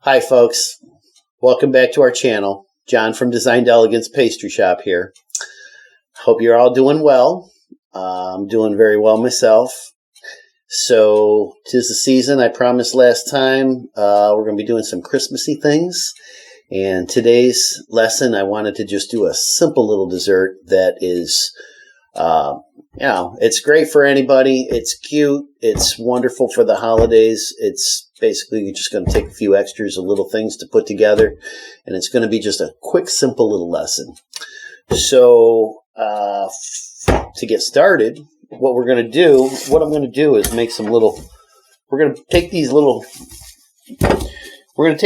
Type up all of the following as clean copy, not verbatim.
Hi folks, welcome back to our channel. John from Designed Elegance Pastry Shop here. Hope you're all doing well. I'm doing very well myself. So 'tis the season. I promised last time we're going to be doing some Christmassy things. And today's lesson, I wanted to just do a simple little dessert that is, it's great for anybody. It's cute. It's wonderful for the holidays. It's basically you're just going to take a few extras of little things to put together. And it's going to be just a quick, simple little lesson. So to get started, what I'm going to do is make some little, we're going to take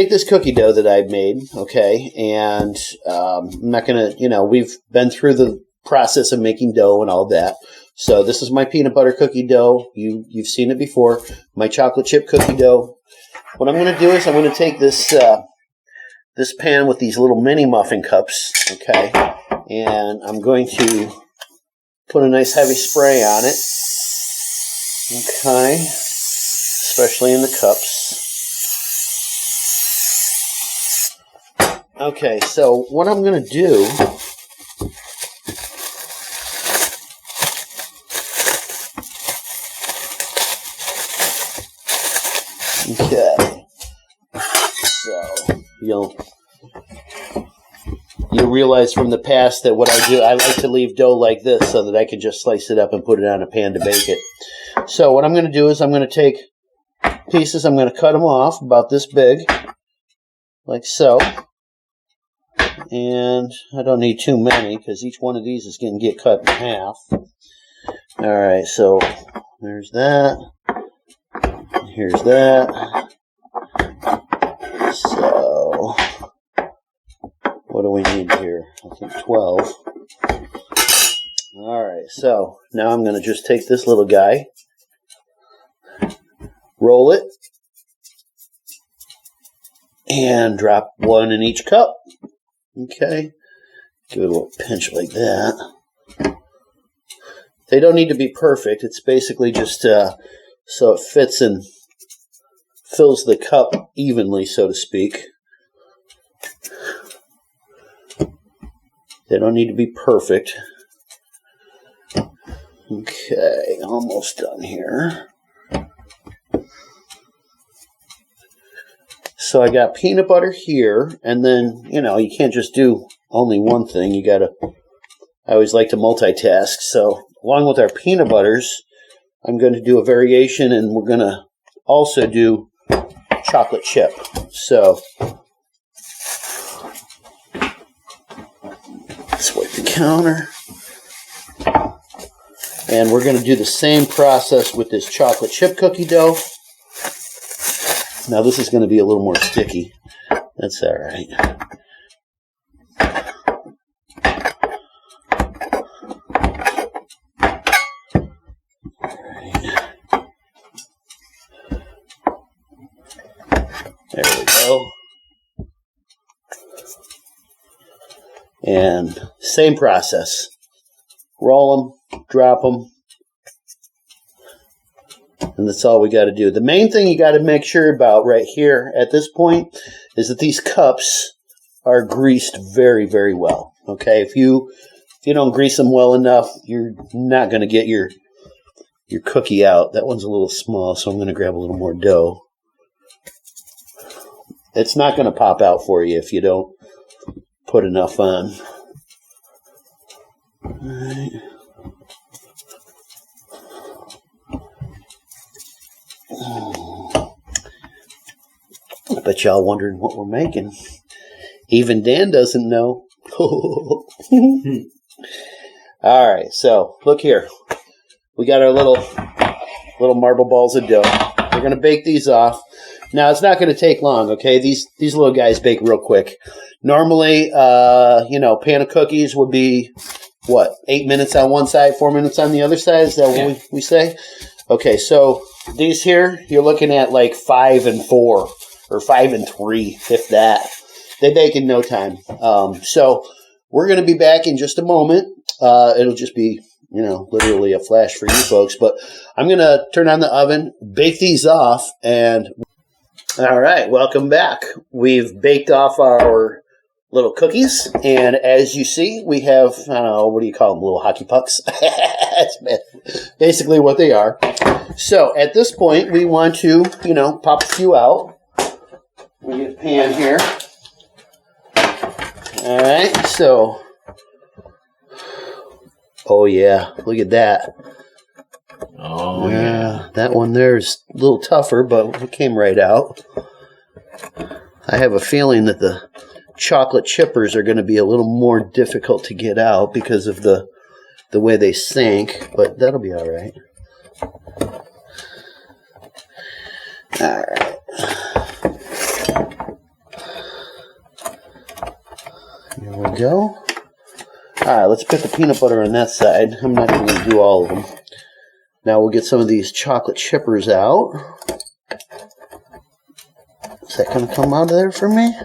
this cookie dough that I've made, okay, and I'm not going to, we've been through the process of making dough and all that. So this is my peanut butter cookie dough. You've seen it before. My chocolate chip cookie dough. What I'm going to do is I'm going to take this pan with these little mini muffin cups, okay, and I'm going to put a nice heavy spray on it, okay, especially in the cups. Okay, so what I'm going to do so you'll realize from the past that what I do, I like to leave dough like this so that I can just slice it up and put it on a pan to bake it. So what I'm going to do is I'm going to take pieces, I'm going to cut them off about this big, like so. And I don't need too many because each one of these is going to get cut in half. Alright, so there's that. Here's that. So, what do we need here? I think 12. Alright, so now I'm going to just take this little guy, roll it, and drop one in each cup. Okay, give it a little pinch like that. They don't need to be perfect. It's basically just so it fits and fills the cup evenly, so to speak. They don't need to be perfect. Okay, almost done here. So I got peanut butter here, and then, you can't just do only one thing. I always like to multitask. So along with our peanut butters, I'm going to do a variation, and we're going to also do chocolate chip. So let's wipe the counter. And we're going to do the same process with this chocolate chip cookie dough. Now this is going to be a little more sticky. That's all right. There we go. And same process. Roll them, drop them. And that's all we got to do. The main thing you got to make sure about right here at this point is that these cups are greased very, very well. Okay, if you don't grease them well enough, you're not going to get your cookie out. That one's a little small, so I'm going to grab a little more dough. It's not going to pop out for you if you don't put enough on. All right. I bet y'all wondering what we're making. Even Dan doesn't know. All right, so look here. We got our little marble balls of dough. We're going to bake these off. Now, it's not going to take long, okay? These little guys bake real quick. Normally, pan of cookies would be, 8 minutes on one side, 4 minutes on the other side? Is that what we say? Okay, so these here, you're looking at like 5 and 4 or 5 and 3, if that. They bake in no time. So we're going to be back in just a moment. It'll just be, literally a flash for you folks. But I'm going to turn on the oven, bake these off, and All right, welcome back. We've baked off our little cookies, and as you see, we have, I don't know, what do you call them, little hockey pucks? That's basically what they are. So at this point, we want to, pop a few out. We get a pan here. All right, so, oh yeah, look at that. Oh, yeah. That one there is a little tougher, but it came right out. I have a feeling that the chocolate chippers are going to be a little more difficult to get out because of the way they sank, but that'll be all right. All right. Here we go. All right, let's put the peanut butter on that side. I'm not even going to do all of them. Now we'll get some of these chocolate chippers out. Is that going to come out of there for me?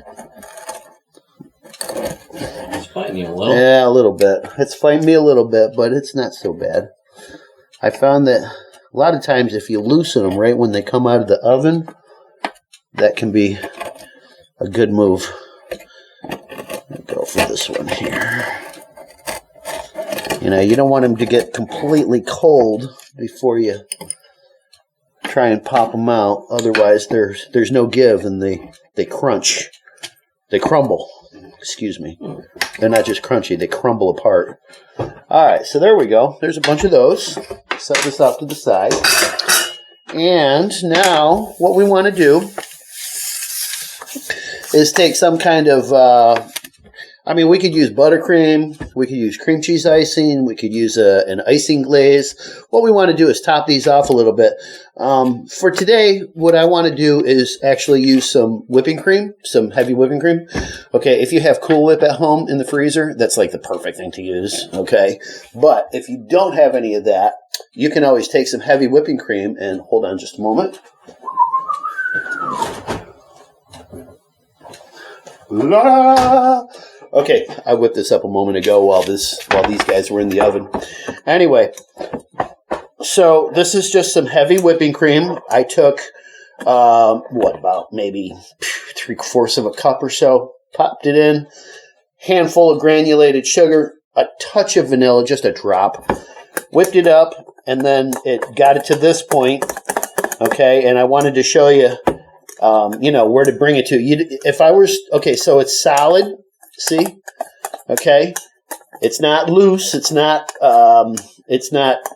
It's fighting you a little. Yeah, a little bit. It's fighting me a little bit, but it's not so bad. I found that a lot of times if you loosen them right when they come out of the oven, that can be a good move. I'll go for this one here. You don't want them to get completely cold before you try and pop them out. Otherwise, there's no give, and they crunch. They crumble. Excuse me. They're not just crunchy. They crumble apart. All right, so there we go. There's a bunch of those. Set this off to the side. And now what we want to do is take some kind of... we could use buttercream, we could use cream cheese icing, we could use an icing glaze. What we want to do is top these off a little bit. For today, what I want to do is actually use some whipping cream, some heavy whipping cream. Okay, if you have Cool Whip at home in the freezer, that's like the perfect thing to use, okay? But if you don't have any of that, you can always take some heavy whipping cream and hold on just a moment. La! Okay, I whipped this up a moment ago while these guys were in the oven. Anyway, so this is just some heavy whipping cream. I took, about maybe 3/4 of a cup or so, popped it in, handful of granulated sugar, a touch of vanilla, just a drop, whipped it up, and then it got it to this point, okay, and I wanted to show you, where to bring it to. So it's solid. See? Okay. It's not loose. It's not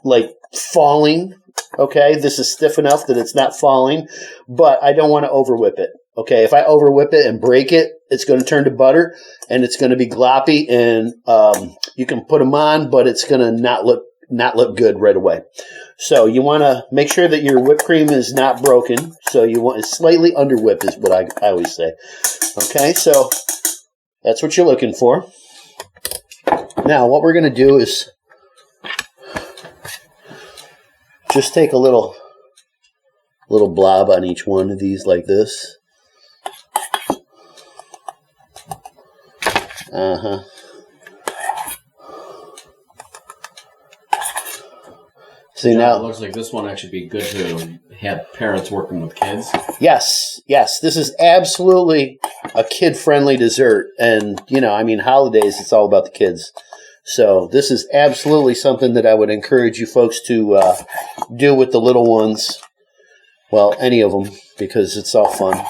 like falling. Okay. This is stiff enough that it's not falling, but I don't want to over whip it. Okay. If I over whip it and break it, it's going to turn to butter and it's going to be gloppy, and you can put them on, but it's going to not look good right away. So you want to make sure that your whipped cream is not broken. So you want it slightly under whipped is what I always say. Okay. So that's what you're looking for. Now, what we're going to do is just take a little blob on each one of these like this. See, John, now it looks like this one actually be good to have parents working with kids. Yes, this is absolutely a kid-friendly dessert. And, holidays, it's all about the kids. So this is absolutely something that I would encourage you folks to do with the little ones. Well, any of them, because it's all fun.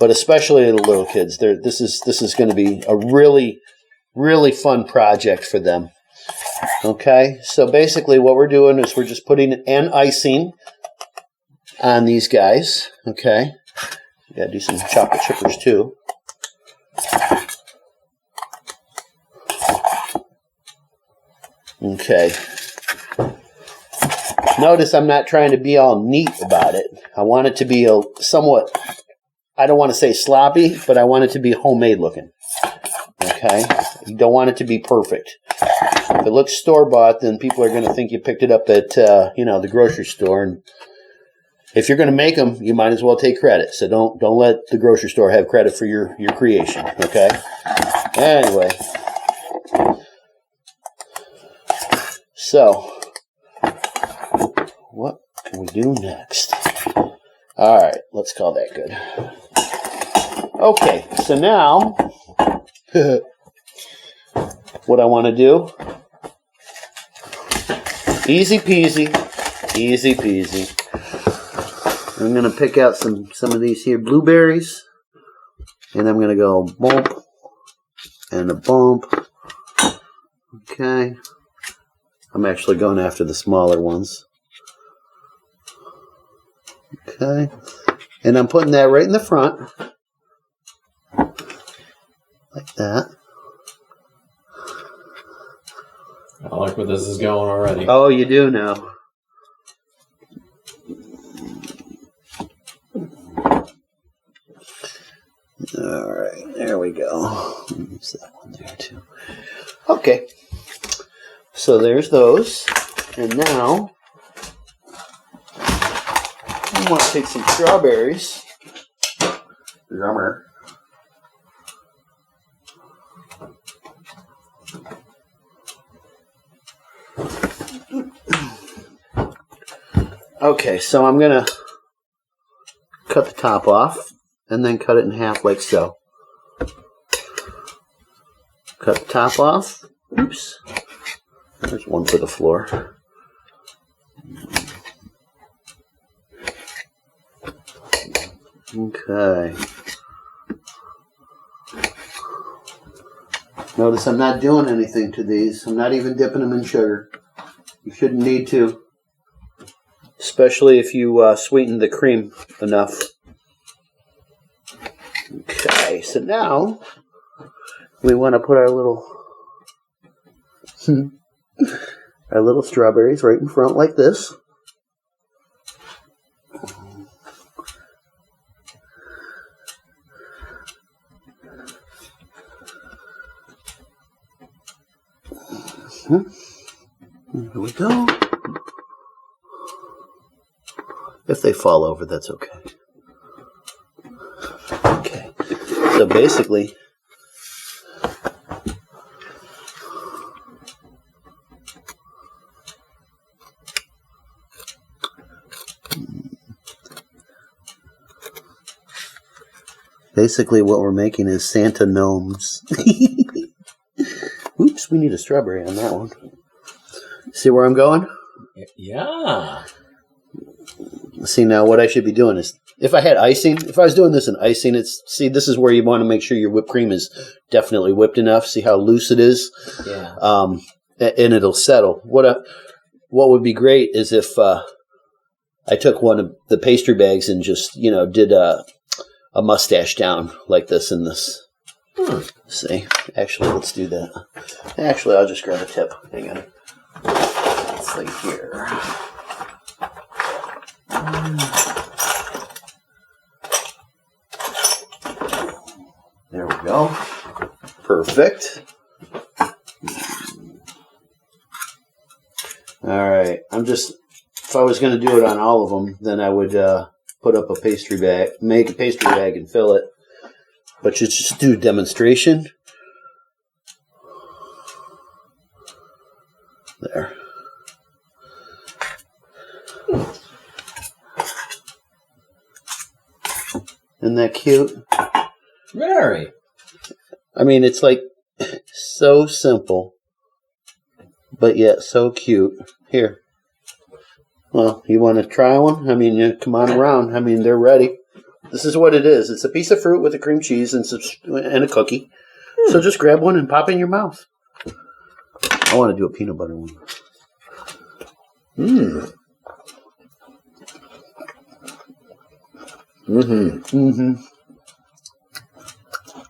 But especially the little kids. This is going to be a really, really fun project for them. Okay, so basically what we're doing is we're just putting an icing on these guys. Okay, you gotta do some chocolate chippers too. Okay. Notice I'm not trying to be all neat about it. I want it to be a somewhat, I don't want to say sloppy, but I want it to be homemade looking. Okay? You don't want it to be perfect. If it looks store-bought, then people are going to think you picked it up at, the grocery store. And if you're going to make them, you might as well take credit. So don't let the grocery store have credit for your creation. Okay? Anyway. So, what can we do next? All right, let's call that good. Okay, so now what I want to do, easy peasy. I'm going to pick out some of these here blueberries, and I'm going to go bump and a bump. Okay. I'm actually going after the smaller ones. Okay. And I'm putting that right in the front. Like that. I like where this is going already. Oh, you do now. All right, there we go. Use that one there too. Okay, so there's those, and now I want to take some strawberries. Drummer. Okay, so I'm gonna cut the top off. And then cut it in half like so. Cut the top off. Oops. There's one for the floor. Okay. Notice I'm not doing anything to these. I'm not even dipping them in sugar. You shouldn't need to. Especially if you sweeten the cream enough. Okay, so now we want to put our little strawberries right in front like this. Here we go. If they fall over, that's okay. Okay, so basically, what we're making is Santa gnomes. Oops, we need a strawberry on that one. See where I'm going? Yeah. See, now what I should be doing is, if I was doing this in icing, this is where you want to make sure your whipped cream is definitely whipped enough. See how loose it is? Yeah. And it'll settle. What would be great is if I took one of the pastry bags and just, did a mustache down like this in this. See? Actually, let's do that. Actually, I'll just grab a tip. Hang on. Let's see here. There we go. Perfect. All right. If I was going to do it on all of them, then I would put up a pastry bag, make a pastry bag and fill it. But you just do demonstration. There. Isn't that cute? Very. I mean, it's like so simple, but yet so cute. Here. Well, you want to try one? I mean, you come on around. I mean, they're ready. This is what it is. It's a piece of fruit with a cream cheese and a cookie. So just grab one and pop it in your mouth. I want to do a peanut butter one.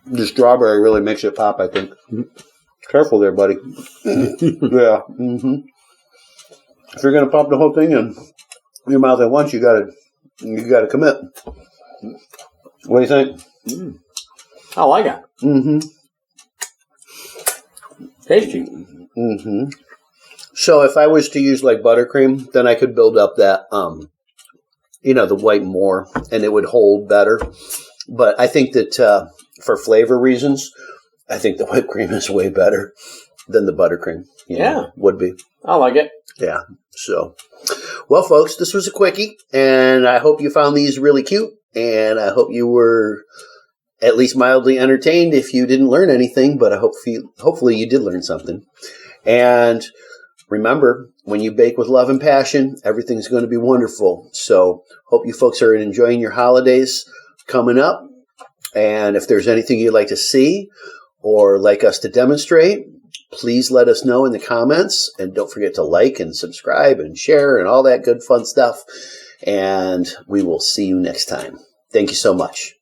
The strawberry really makes it pop, I think. Careful there, buddy. Yeah. If you're gonna pop the whole thing in your mouth at once, you gotta commit. What do you think? I like it. Tasty. So if I was to use like buttercream, then I could build up that, the white more, and it would hold better. But I think that for flavor reasons, I think the whipped cream is way better than the buttercream. Would be. I like it. Yeah. So, Well, folks, this was a quickie, and I hope you found these really cute, and I hope you were at least mildly entertained if you didn't learn anything, but hopefully you did learn something. And remember, when you bake with love and passion, everything's going to be wonderful. So hope you folks are enjoying your holidays coming up. And if there's anything you'd like to see or like us to demonstrate, please let us know in the comments. And don't forget to like and subscribe and share and all that good fun stuff. And we will see you next time. Thank you so much.